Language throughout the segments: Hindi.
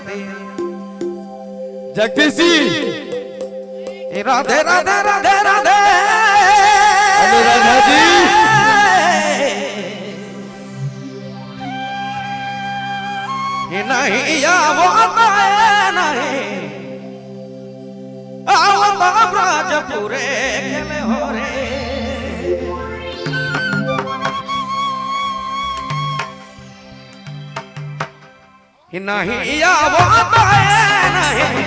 दी। जगदीश जी राधे राधे राधे राधे अनुराधा जी नहीं आवता नहीं आवता ब्रजपुरे खेले हो रे नहीं आवता नहीं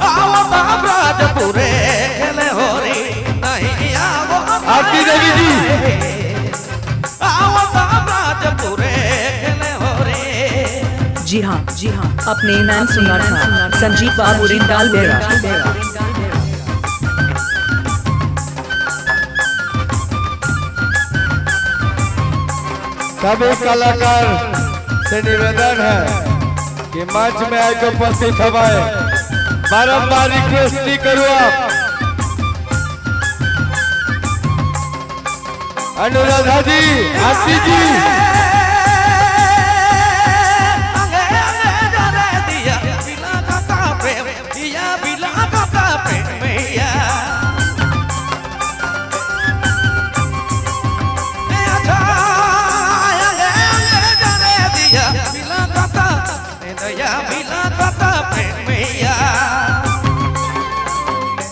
आवता ब्रजपुरे खेले हो रे नहीं आवता आपकी देवी जी आवता ब्रजपुरे खेले हो रे। जी हाँ अपने नाम सुना था संजीव बाबू रिंदाल बेरा। सभी कलाकार से निवेदन है कि मंच में आकर उपस्थित हवाए बारंबार रिक्वेस्ट नहीं करूँ आप अनुराधा जी आरती जी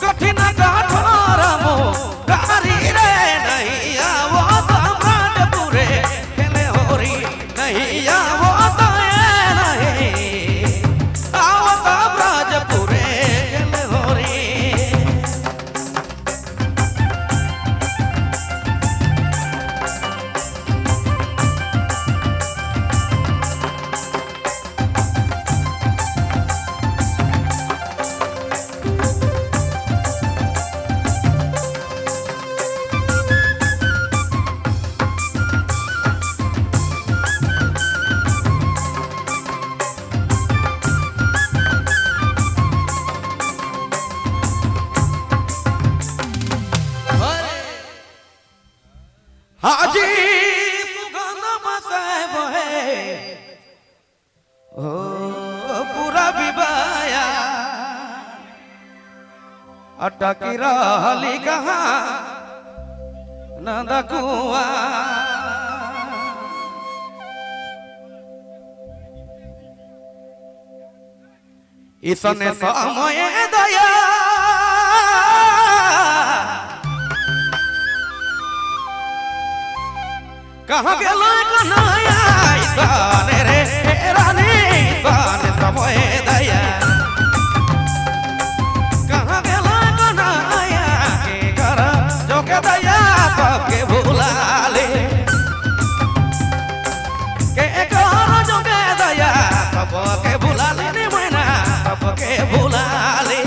कठिन कठोर मोरी रे नहीं आवो ब्रजपुरे खेले होरी नहीं आवो नहीं आवो ब्रजपुरे खेले होरी। हाजी सुगंध बसे बहे ओ पूरा विबाया अटकी रहली कहाँ नंद कुआ इसने समय दया कहाँ गेलो कन्हैया ईशान रे रानी ईशान समय दया कहाँ गेलो कन्हैया के कर जो के दया सबके भुला ले के कर जो के दया सबके भुला ले नी मैना सबके भुला ले।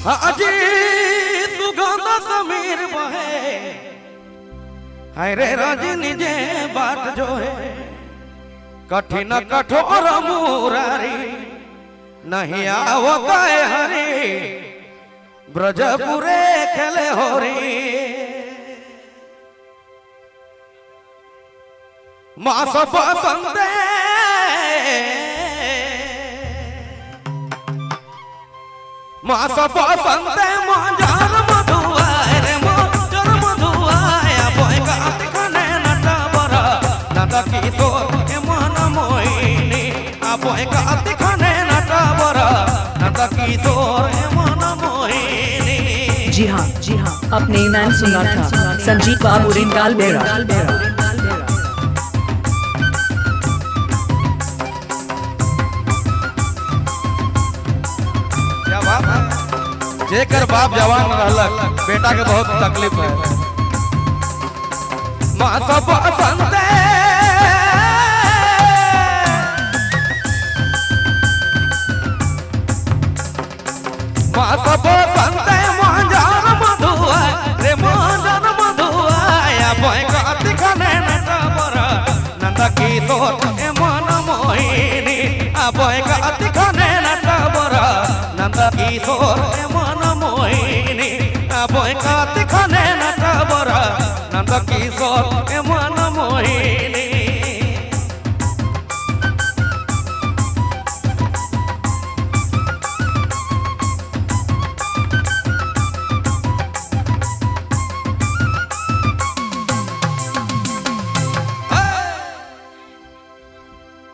हाजी सुगंध समीर बहे हाय रे रजनी जे बात जो है कठिन कठोर मुरारी नहीं आवता हरे ब्रजपुरे खेले होरी मास बसंते मास बसंते मांझार मधु किशोर ए मन मोहिनी आपोय काती खाने नटा बरा नंदा किशोर ए मन मोहिनी। जी हाँ, अपने नाम सुना था संजीव बाबू रिंदाल बेरा। क्या बात है, जेकर बाप जवान रहलक बेटा के बहुत तकलीफ है। माँ सब पसंद माँ सब पसंद मांजार मधुआ रे मांजार मधुआ आपोय काती खाने नटा बरा नंदा किशोर ए मन मोहिनी आपोय काती खाने नटा बरा नंदा किशोर ए मन मोहिनी आपोय काती खाने नटा बरा नंदा किशोर ए मन मोहिनी।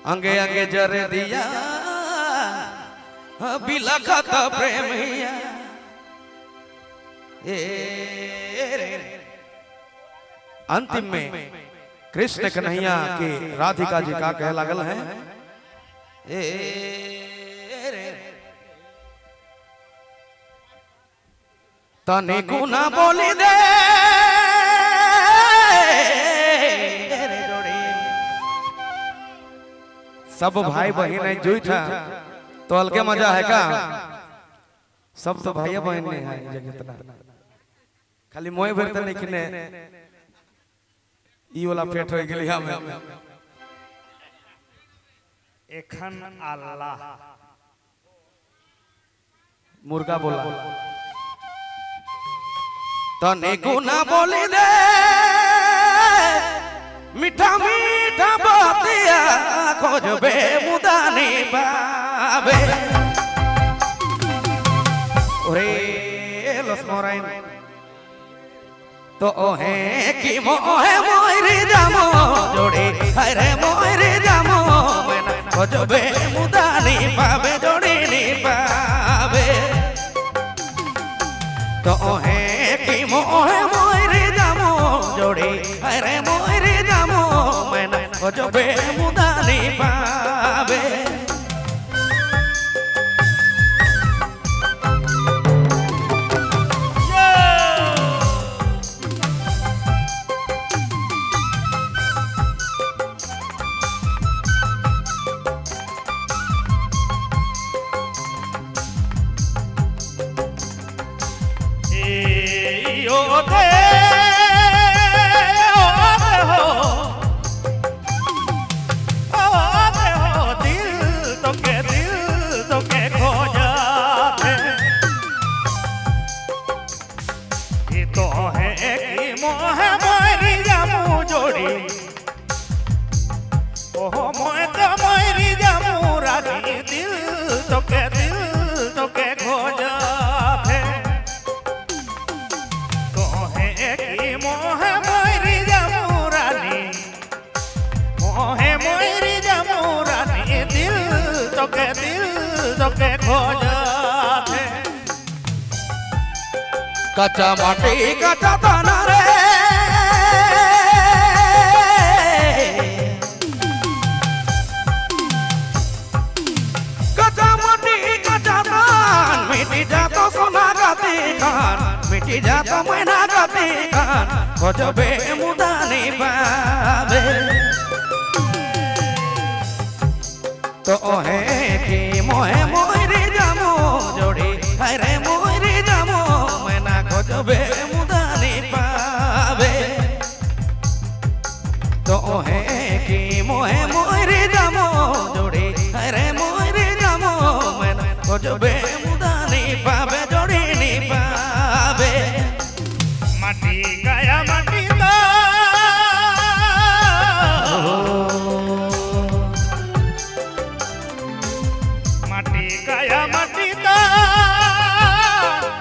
अंगे अंगे जरे दिया बिलखत प्रेमिया ए रे। अंतिम में कृष्ण कन्हैया के राधिका जी का कह लागल है ए रे। तने को ना बोली दे रे जोड़ी सब भाई बहन है जुई था तो हल्के मजा है का। सब तो भाई बहन ने है जगतना खाली मोय भर त नहीं किने ई वाला पेट हो गेली हम एखन अल्लाह मुर्गा बोला तने गुना बोली दे मीठा मीठा बातिया खोजबे मुदानी बाबे ओरे लसमोराइन तो ओहे की मोहे मोइरी जामो जोड़ी हरे मोइरी जामो मैना खोजबे मुदानी पावे जोड़ी नी पावे तो ओहे की मोहे मोइरी जामो जोड़ी हरे मोइरी जामो मैना खोजबे मुदानी पावे। कच्चा माटी कच्चा दाना रे कच्चा माटी कच्चा दान मिटी जातो सोना गाती खान मिटी जातो मैना गाती खान खोजबे मुदानी पावे तो ओहे की मोहे मोइरी जामो जोड़ी हरे मोइरी जामो मैना खोजबे मुदानी पावे तो ओहे की मोहे मोइरी जामो जोड़ी हरे मोइरी जामो मैना खोजबे मुदानी पावे जोड़ी नी पावे। माटी गया माटी दा माटी गया माटी दा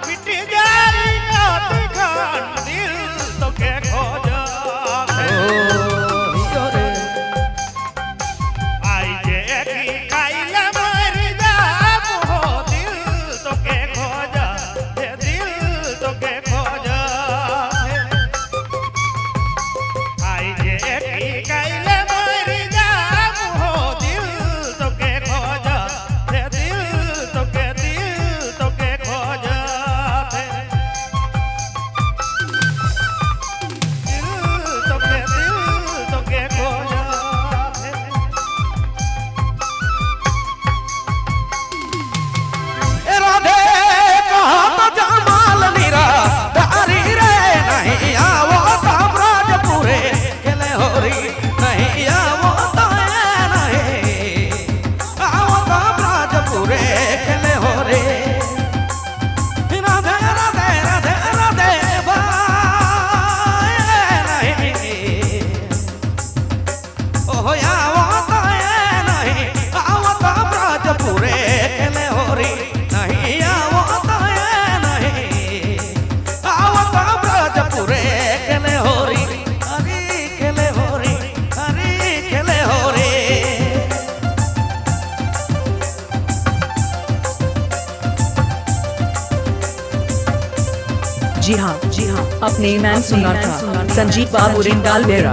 मिटी जारी गाती खान दिल तो के खोजा जी हाँ अपने मैन सुना था संजीव बाबू रिंडाल बेरा।